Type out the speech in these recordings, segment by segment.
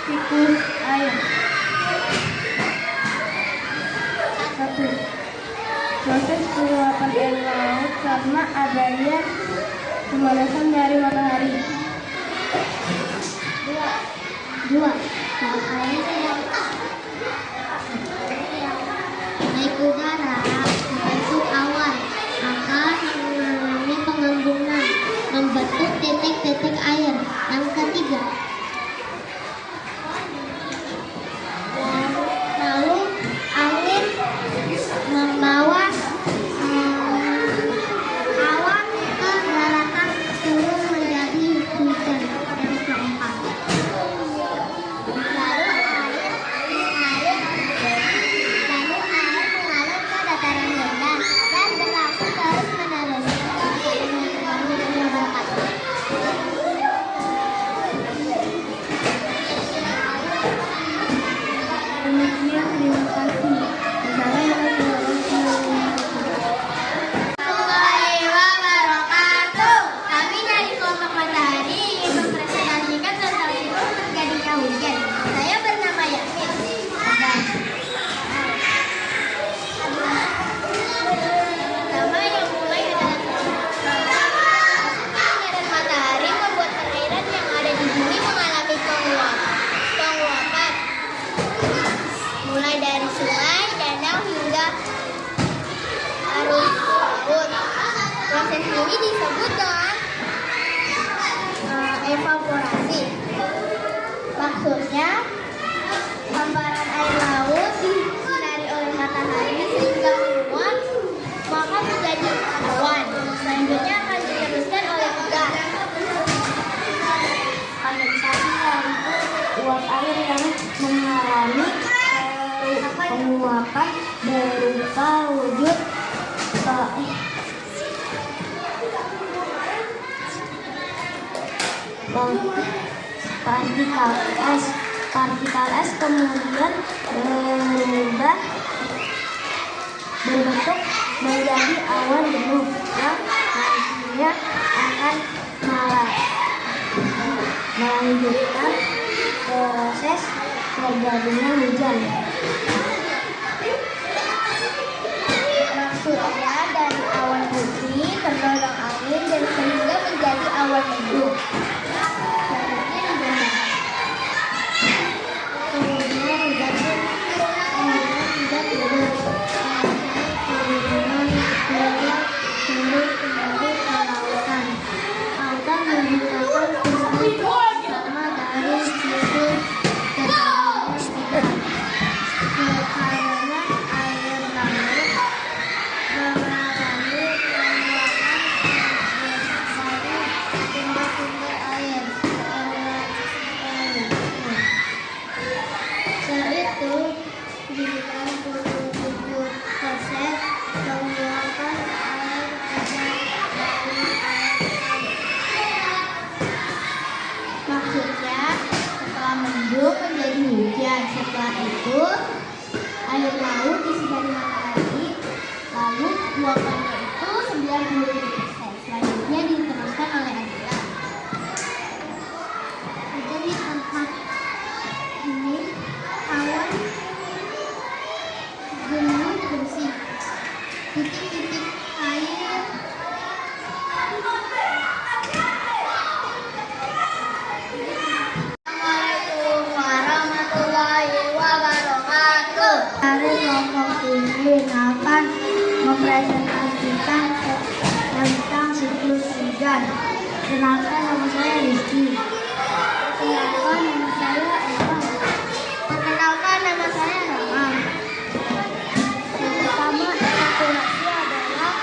siklus air. 1. Proses penguapan air laut karena adanya pemanasan dari matahari. 2. Saat air naik udara membentuk awan, maka mengalami pengembungan membentuk titik-titik air. Yang ketiga, lalu angin membawa awan ke daratan turun menjadi hujan. Yang keempat, lalu air mengalir ke dataran rendah dan berlangsung terus menerus. Demikian, terima kasih. Warahmatullahi wabarakatuh. Kami dari kelompok Matahari ingin mempresentasikan tentang siklus terjadinya hujan. Saya bernama Yamin. Pertama yang mulai adalah sinar matahari membuat perairan yang ada di bumi mengalami penguapan, mulai dari sungai, danau hingga arus laut. Proses ini disebut dengan evaporasi. Maksudnya, hamparan air laut disinari oleh matahari sehingga menguap, maka menjadi awan. Selanjutnya akan diteruskan oleh gas. Kondensasi yaitu uap air yang mengalami penguapan berupa wujud partikel es kemudian berbentuk menjadi awan jenuh yang nantinya akan melanjutkan proses terjadinya hujan. Maksudnya dari awan putih terdorong angin dan sehingga menjadi awan mendung. Kemudian hujan turun kembali ke lautan. Lautan merupakan pusat utama dari siklus terjadinya hujan. Karena air laut mengalami penguapan dari sumber-sumber air. Yaitu 97% penguapan air dari air laut. Maksudnya, setelah mendung menjadi hujan. Setelah itu, air laut disinari matahari, lalu luapannya itu 97%. Selanjutnya diteruskan oleh Adila. Jadi tempat ini awan jenuh bersih, titik-titik air Assalamualaikum warahmatullahi wabarakatuh. Dari kelompok ini akan mempresentasikan tentang siklus hujan. Kenalkan, nama saya Rizky. Perkenalkan, nama saya Eva. Perkenalkan, nama saya Rama. Yang pertama, evaporasi adalah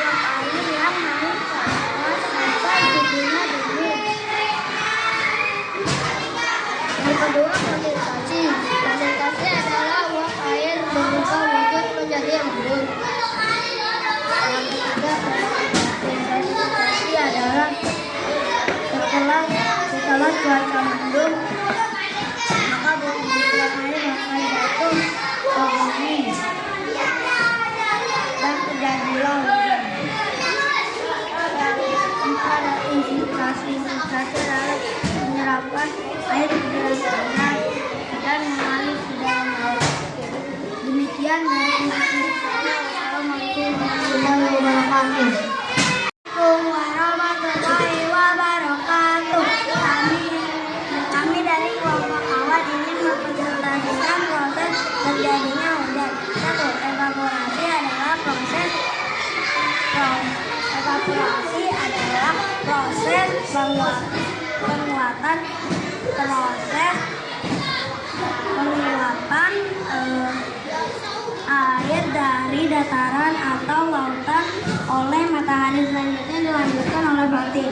uap air yang naik ke atas sampai jadinya dingin. Yang kedua, kondensasi. Kondensasi adalah uap air berubah wujud menjadi embun. Yang ketiga, presipitasasi adalah setelah cuaca mendung, maka butiran air akan jatuh ke bumi dan terjadilah hujan. Yang keempat, infiltrasi adalah menyebabkan air bergerak panas dan mengalir ke dalam laut. Demikian dari informasi saya. Wassalamualaikum warahmatullahi wabarakatuh. Warahmatullahi wabarakatuh. Kami dari kelompok awal ingin mempresentasikan proses terjadinya hujan. 1. Evaporasi adalah proses penguapan air dari dataran atau lautan oleh matahari, selanjutnya dilanjutkan oleh batu.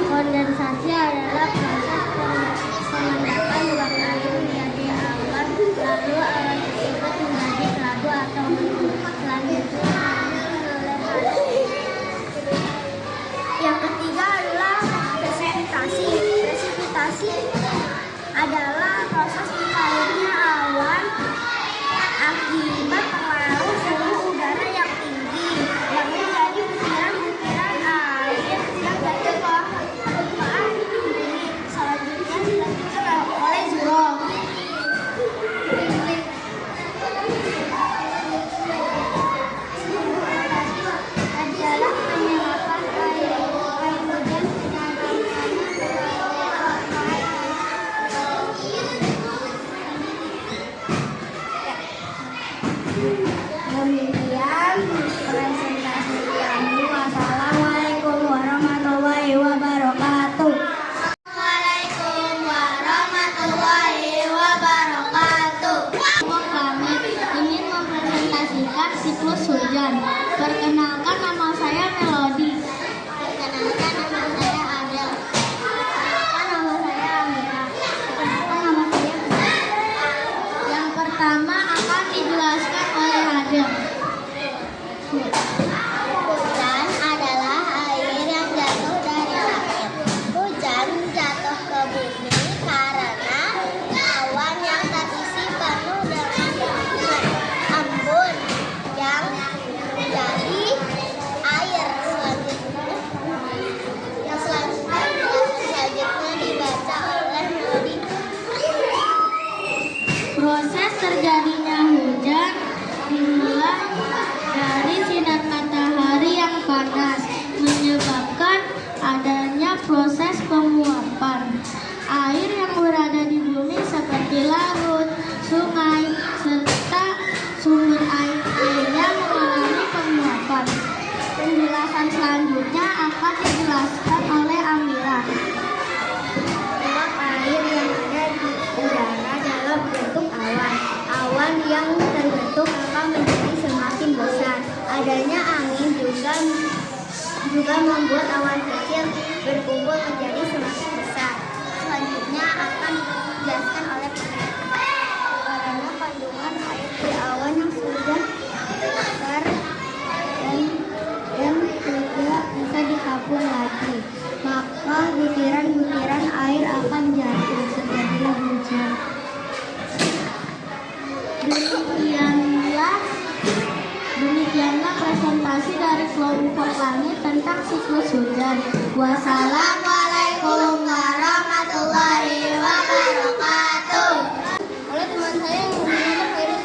Kondensasi adalah proses pengendapan uap air menjadi awan, lalu awan tersebut menjadi kelabu atau mendung. Selanjutnya oleh hasil. Yang ketiga adalah presipitasi. Presipitasi adalah proses mencairnya awan akibat pengaruh suhu udara yang tinggi yang menjadi butiran-butiran air yang jatuh ke permukaan bumi. Selanjutnya dilanjutkan oleh Zuro. Adalah penyerapan air hujan demikian presentasi kami. Wassalamualaikum warahmatullahi wabarakatuh. Waalaikumsalam warahmatullahi wabarakatuh. Kami ingin mempresentasikan siklus hujan. Perkenalkan, nama saya Melody. Perkenalkan, nama saya Adel. Perkenalkan, nama saya Amira. Perkenalkan, nama saya Putri. Yang pertama akan dijelaskan oleh Adel. Hujan adalah air yang jatuh dari langit. Hujan jatuh ke bumi karena awan yang terisi penuh dengan embun yang menjadi air. Selanjutnya dibaca oleh Melody. Proses terjadinya hujan dimulai dari sinar matahari yang panas, menyebabkan adanya proses penguapan air yang berada di bumi seperti laut, sungai, serta sumber air lainnya mengalami penguapan. Penjelasan selanjutnya akan dijelaskan oleh Amira. Uap air yang ada di udara dalam bentuk awan. Awan yang terbentuk akan menjadi semakin besar. Adanya angin juga membuat awan kecil berkumpul menjadi semakin besar. Selanjutnya akan dijelaskan oleh peneliti. Karena kandungan air di awan yang sudah besar dan tidak bisa ditampung lagi, maka butiran-butiran air akan jatuh, terjadilah hujan. Demikianlah presentasi dari kelompok langit tentang siklus hujan. Wassalamualaikum warahmatullahi wabarakatuh. Oleh teman saya yang menggunakan virus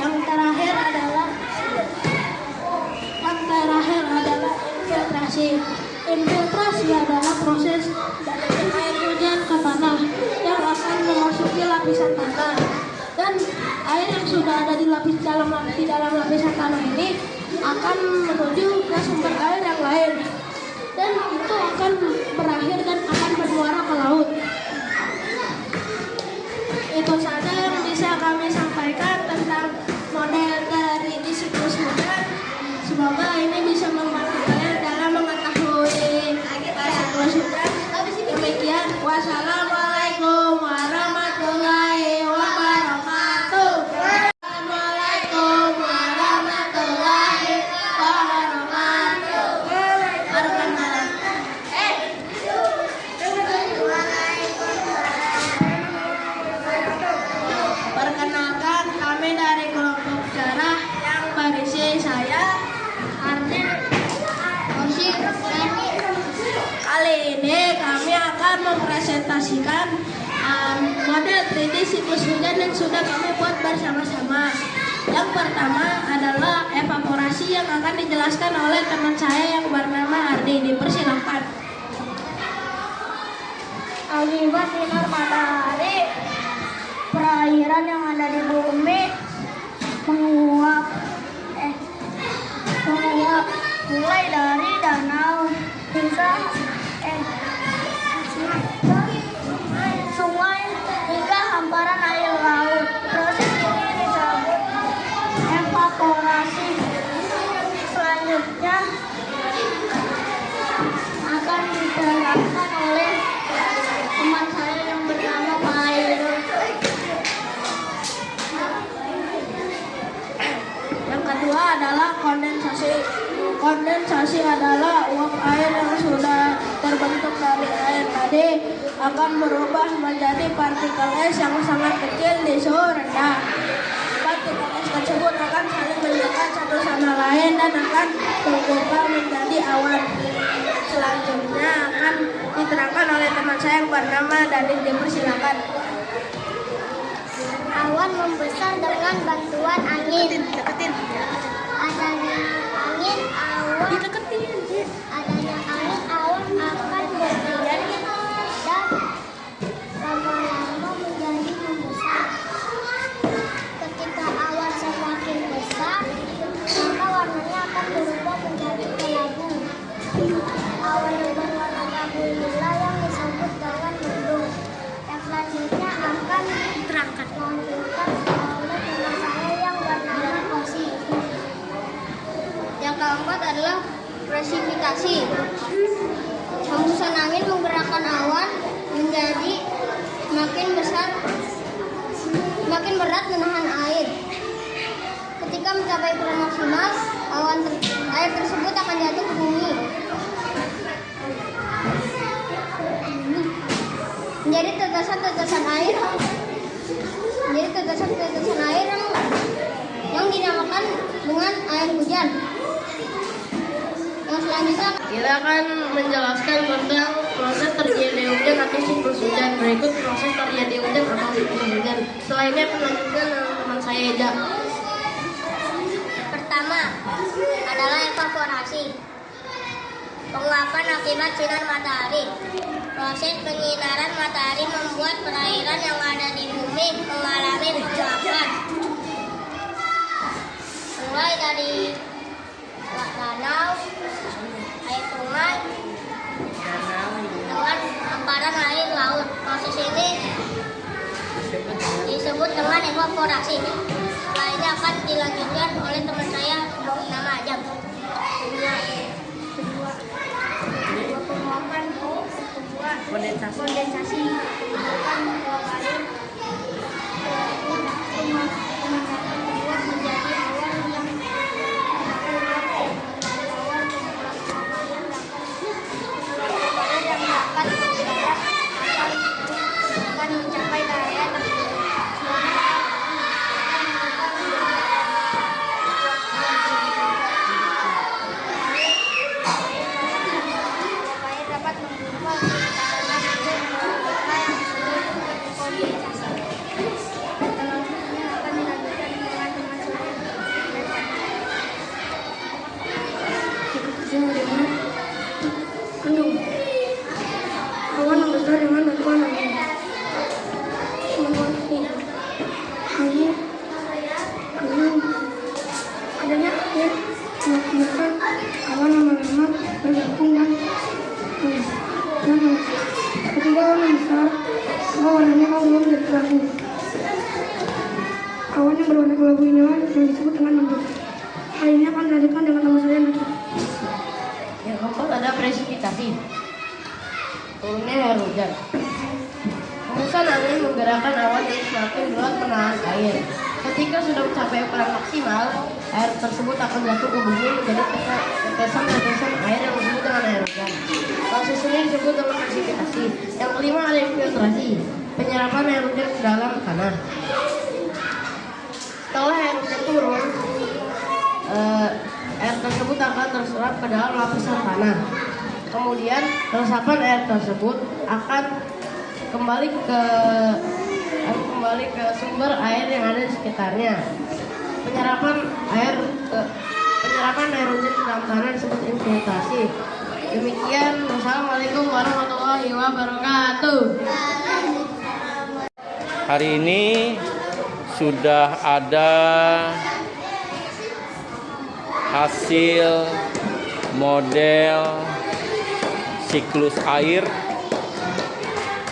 yang terakhir adalah infiltrasi. Infiltrasi adalah proses dari air hujan ke tanah yang akan memasuki lapisan tanah, dan air yang sudah ada di dalam lapisan tanah ini akan menuju ke sumber air yang lain, dan itu akan berakhir dan akan bermuara ke laut. Itu saja yang bisa kami sampaikan tentang model dari siklus hujan. Semoga ini bisa membantu kalian dalam mengetahui siklus hujan. Demikian, wassalamualaikum warahmatullahi wabarakatuh. Assalamualaikum warahmatullahi wabarakatuh. mempresentasikan model 3D siklus hujan yang sudah kami buat bersama-sama. Yang pertama adalah evaporasi yang akan dijelaskan oleh teman saya yang bernama Ardi. Dipersilahkan. Akibat sinar matahari, perairan yang ada di bumi menguap mulai dari danau hingga sungai hingga hamparan air laut. Proses ini disebut evaporasi. Selanjutnya akan diterangkan oleh teman saya yang bernama Pak Hairul. Yang kedua adalah kondensasi. Kondensasi adalah uap air yang sudah terbentuk dari air tadi akan berubah menjadi partikel es yang sangat kecil di suhu rendah. Partikel es tersebut akan saling mendekat satu sama lain dan akan berubah menjadi awan. Selanjutnya akan diterangkan oleh teman saya yang bernama Dadin. Dipersilakan. Awan membesar dengan bantuan angin. Adanya angin, awan akan bergerak dan lama-lama menjadi membesar. Ketika awan semakin besar, maka warnanya akan berubah menjadi kelabu. Awan yang berwarna kelabu inilah yang disebut dengan mendung. Yang selanjutnya akan diterangkan oleh teman saya yang bernama Kosi. Yang keempat adalah presipitasi. Hembusan angin menggerakkan awan menjadi makin besar, makin berat menahan air. Ketika mencapai ukuran maksimal, air tersebut akan jatuh ke bumi. Menjadi tetesan-tetesan air yang dinamakan dengan air hujan. Yang selanjutnya Kita akan menjelaskan tentang proses terjadi hujan atau siklus hujan. Berikut proses terjadi hujan atau siklus hujan. Setelah ini akan melanjutkan teman saya Eda. pertama adalah evaporasi. Penguapan akibat sinar matahari. Proses penyinaran matahari membuat perairan yang ada di bumi mengalami penguapan. Mulai dari danau, air sungai, dengan hamparan air laut. Proses ini disebut dengan evaporasi. Setelah ini akan dilanjutkan oleh teman saya bernama Ajam. Penguapan kondensasi akan menguap air menjadi awan yang akan mencapai daya dapat mengubah Awan membesar dengan bantuan angin. Adanya air mengakibatkan awan lama-lama bergabung dan ketika awan membesar, maka warnanya akan berubah menjadi kelabu. Awan yang berwarna kelabu inilah yang disebut dengan mendung. Hal ini akan dilanjutkan dengan nama saya nanti. Yang keempat ada presipitasi. Turunnya air hujan. Hembusan angin menggerakkan awan yang semakin luas menahan air. Ketika sudah mencapai ukuran maksimal, air tersebut akan jatuh ke bumi menjadi tetesan-tetesan air yang disebut dengan air hujan. Proses ini disebut dengan presipitasi. Yang kelima ada infiltrasi, penyerapan air hujan ke dalam tanah. Setelah air hujan turun, air tersebut akan terserap ke dalam lapisan tanah. Kemudian resapan air tersebut akan kembali ke sumber air yang ada di sekitarnya. Penyerapan air hujan ke dalam tanah disebut infiltrasi. Demikian, wassalamualaikum warahmatullahi wabarakatuh. Hari ini sudah ada hasil model siklus air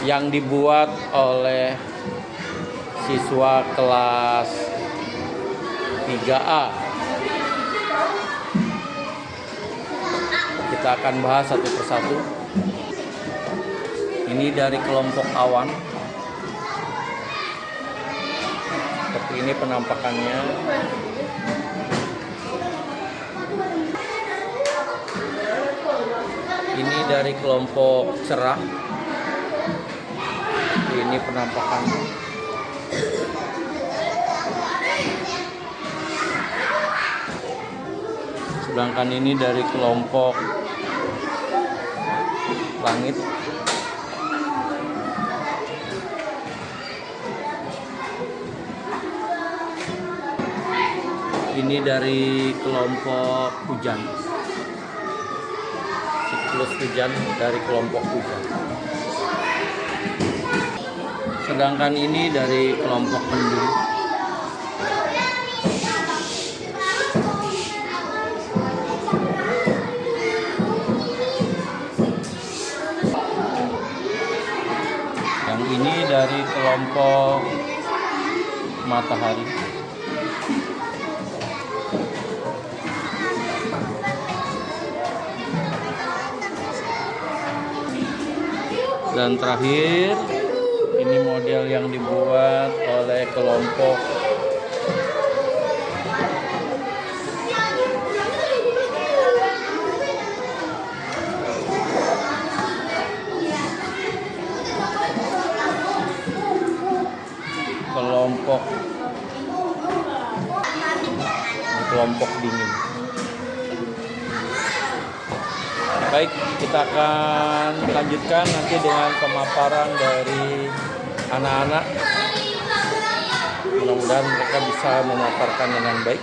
yang dibuat oleh siswa kelas 3A. Kita akan bahas satu persatu. Ini dari kelompok awan. Seperti ini penampakannya. Ini dari kelompok cerah. Ini penampakannya. Sedangkan ini dari kelompok langit. Ini dari kelompok hujan. Siklus hujan dari kelompok hujan. Sedangkan ini dari kelompok mendung. Yang ini dari kelompok matahari. Dan terakhir, ini model yang dibuat oleh kelompok dingin. Baik, kita akan lanjutkan nanti dengan pemaparan dari anak-anak. Mudah-mudahan mereka bisa memaparkan dengan baik.